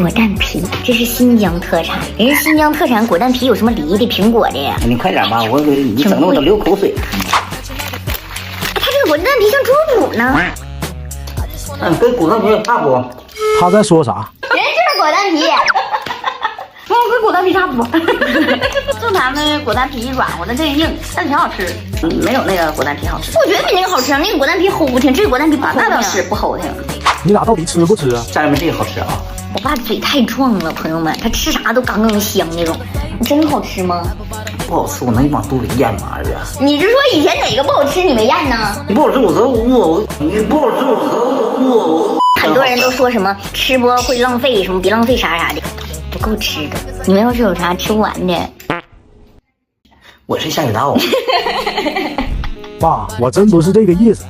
果丹皮，这是新疆特产。人家新疆特产果丹皮有什么梨的、苹果的呀？你快点吧，你整的我都流口水。它这个果丹皮像猪骨呢。跟果丹皮差不？他在说啥？人这是果丹皮。跟果丹皮差不多，正常的果丹皮软和的这硬，但是挺好吃，没有那个果丹皮好吃。我觉得比那个好吃，那个果丹皮齁挺，这个果丹皮不齁挺。那倒是不齁挺。你俩到底吃不吃啊？家人们这个好吃啊！我爸嘴太壮了，朋友们，他吃啥都刚刚香那种。你真好吃吗？不好吃，我能往肚里咽吗？儿子，你是说以前哪个不好吃你没咽呢？你不好吃我都我，你不好吃我。很多人都说什么吃播会浪费，什么别浪费啥啥的，不够吃的。你们要是有啥吃不完的，我是下水道。爸，我真不是这个意思。